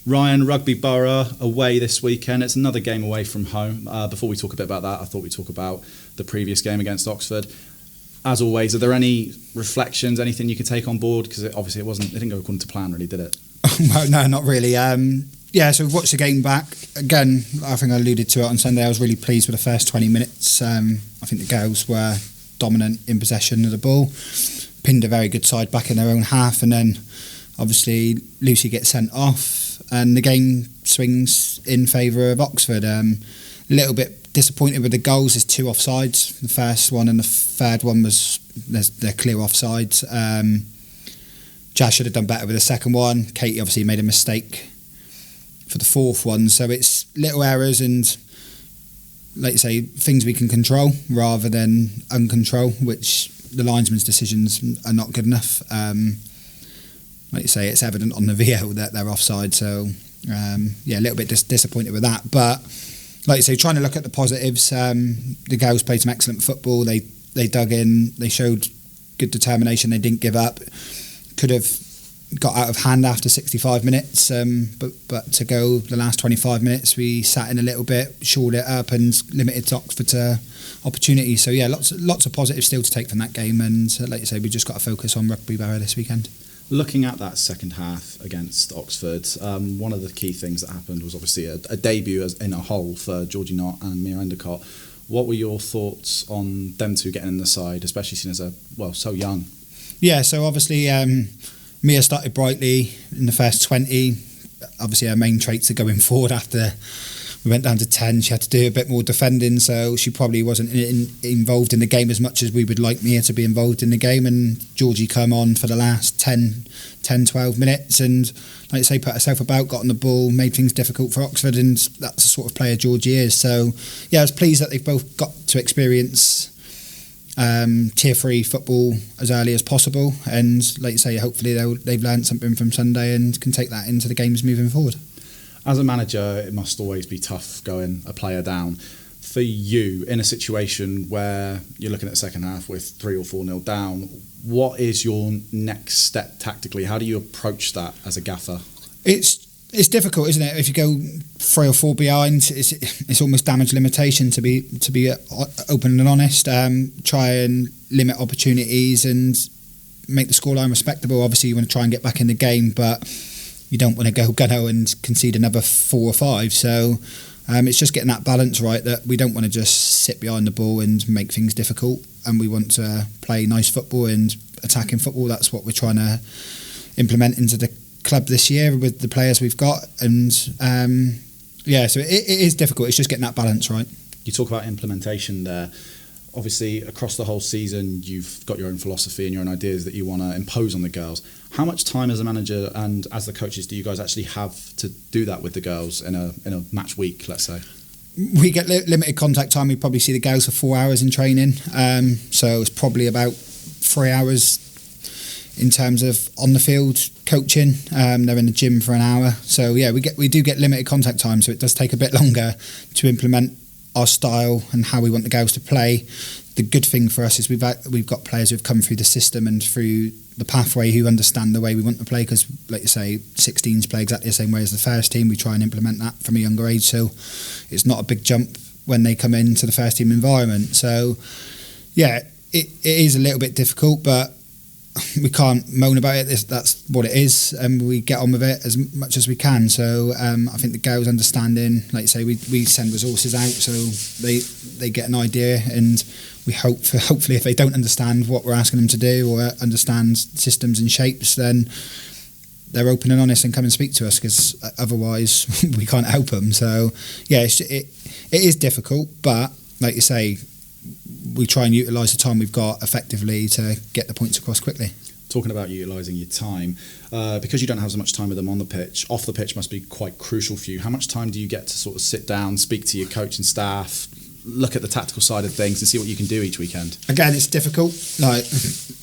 Ryan, Rugby Borough away this weekend. It's another game away from home. Before we talk a bit about that, I thought we'd talk about the previous game against Oxford. As always, are there any reflections, anything you could take on board? Because it didn't go according to plan, really, did it? Well, no, not really. So we've watched the game back. Again, I think I alluded to it on Sunday. I was really pleased with the first 20 minutes. I think the girls were dominant in possession of the ball, pinned a very good side back in their own half, and then obviously Lucy gets sent off and the game swings in favour of Oxford. A little bit disappointed with the goals. There's 2 offsides. The first one and the third one they're clear offsides. Jazz should have done better with the second one. Katie obviously made a mistake for the fourth one. So it's little errors and, like you say, things we can control rather than uncontrol, which the linesman's decisions are not good enough. Like you say, it's evident on the VO that they're offside. So, a little bit disappointed with that. But, like you say, trying to look at the positives. The girls played some excellent football. They dug in. They showed good determination. They didn't give up. Could have got out of hand after 65 minutes, but to go the last 25 minutes, we sat in a little bit, shored it up, and limited Oxford to opportunities. So lots of positives still to take from that game, and like you say, we just got to focus on Rugby Borough this weekend. Looking at that second half against Oxford, one of the key things that happened was obviously a debut in a whole for Georgie Knott and Mia Endicott. What were your thoughts on them two getting in the side, especially seen as so young? Yeah, so obviously Mia started brightly in the first 20. Obviously her main traits are going forward. After we went down to 10, she had to do a bit more defending, so she probably wasn't involved in the game as much as we would like Mia to be involved in the game. And Georgie come on for the last 10-12 minutes and, like I say, put herself about, got on the ball, made things difficult for Oxford, and that's the sort of player Georgie is. So I was pleased that they've both got to experience Tier 3 football as early as possible, and like you say, hopefully they've learned something from Sunday and can take that into the games moving forward. As a manager, it must always be tough going a player down. For you, in a situation where you're looking at the second half with 3 or 4-0 down, what is your next step tactically? How do you approach that as a gaffer? It's difficult, isn't it? If you go 3 or 4 behind, it's almost damage limitation, to be open and honest. Try and limit opportunities and make the scoreline respectable. Obviously, you want to try and get back in the game, but you don't want to go gunno and concede another 4 or 5. So it's just getting that balance right, that we don't want to just sit behind the ball and make things difficult, and we want to play nice football and attacking football. That's what we're trying to implement into the club this year with the players we've got, and so it is difficult. It's just getting that balance right. You talk about implementation there. Obviously, across the whole season, you've got your own philosophy and your own ideas that you want to impose on the girls. How much time as a manager and as the coaches do you guys actually have to do that with the girls in a match week, let's say? We get limited contact time. We probably see the girls for 4 hours in training, so it's probably about 3 hours in terms of on the field coaching. They're in the gym for an hour, so we do get limited contact time, so it does take a bit longer to implement our style and how we want the girls to play. The good thing for us is we've got players who've come through the system and through the pathway who understand the way we want to play, because like you say, 16s play exactly the same way as the first team. We try and implement that from a younger age, so it's not a big jump when they come into the first team environment. So it is a little bit difficult, but we can't moan about it. That's what it is, and we get on with it as much as we can. So I think the girls understanding, like you say, we send resources out so they get an idea, and we hopefully if they don't understand what we're asking them to do or understand systems and shapes, then they're open and honest and come and speak to us, because otherwise we can't help them. So it is difficult, but like you say, we try and utilise the time we've got effectively to get the points across quickly. Talking about utilising your time, because you don't have as much time with them on the pitch, off the pitch must be quite crucial for you. How much time do you get to sort of sit down, speak to your coaching staff, look at the tactical side of things and see what you can do each weekend? Again, it's difficult.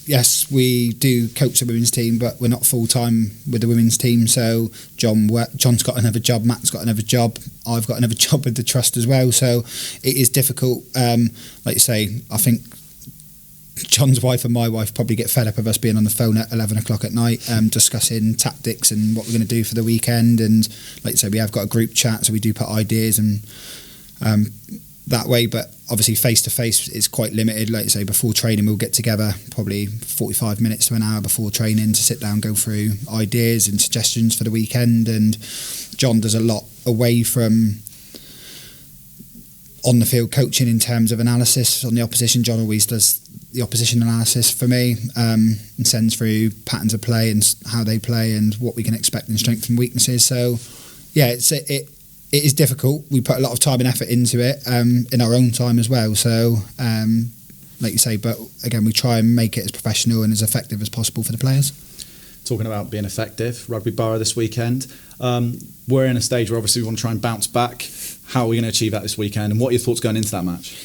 Yes, we do coach the women's team, but we're not full-time with the women's team. So John's got another job, Matt's got another job, I've got another job with the trust as well. So it is difficult. Like you say, I think John's wife and my wife probably get fed up of us being on the phone at 11 o'clock at night, discussing tactics and what we're going to do for the weekend. And like you said, we have got a group chat, so we do put ideas and that way. But obviously, face to face is quite limited. Like you say, before training, we'll get together probably 45 minutes to an hour before training to sit down, go through ideas and suggestions for the weekend. And John does a lot away from on the field coaching in terms of analysis on the opposition. John always does the opposition analysis for me, and sends through patterns of play and how they play and what we can expect in strengths and weaknesses. So yeah, it is difficult. We put a lot of time and effort into it, in our own time as well. So like you say, but again, we try and make it as professional and as effective as possible for the players. Talking about being effective, Rugby Borough this weekend. We're in a stage where obviously we want to try and bounce back. How are we going to achieve that this weekend? And what are your thoughts going into that match?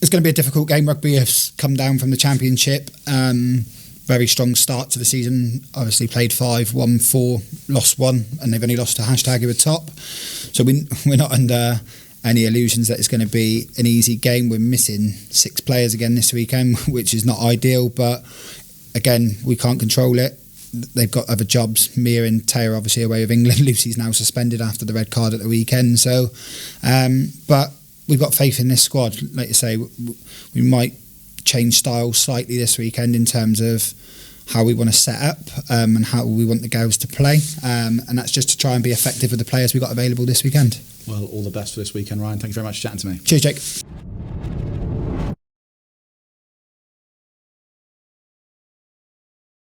It's going to be a difficult game. Rugby has come down from the Championship. Very strong start to the season. Obviously played 5, won 4, lost 1, and they've only lost to #who are top. So we're not under any illusions that it's going to be an easy game. We're missing 6 players again this weekend, which is not ideal. But again, we can't control it. They've got other jobs. Mia and Taya obviously away with England. Lucy's now suspended after the red card at the weekend. So, but we've got faith in this squad. Like you say, we might change styles slightly this weekend in terms of how we want to set up, and how we want the girls to play. And that's just to try and be effective with the players we've got available this weekend. Well, all the best for this weekend, Ryan. Thank you very much for chatting to me. Cheers, Jake.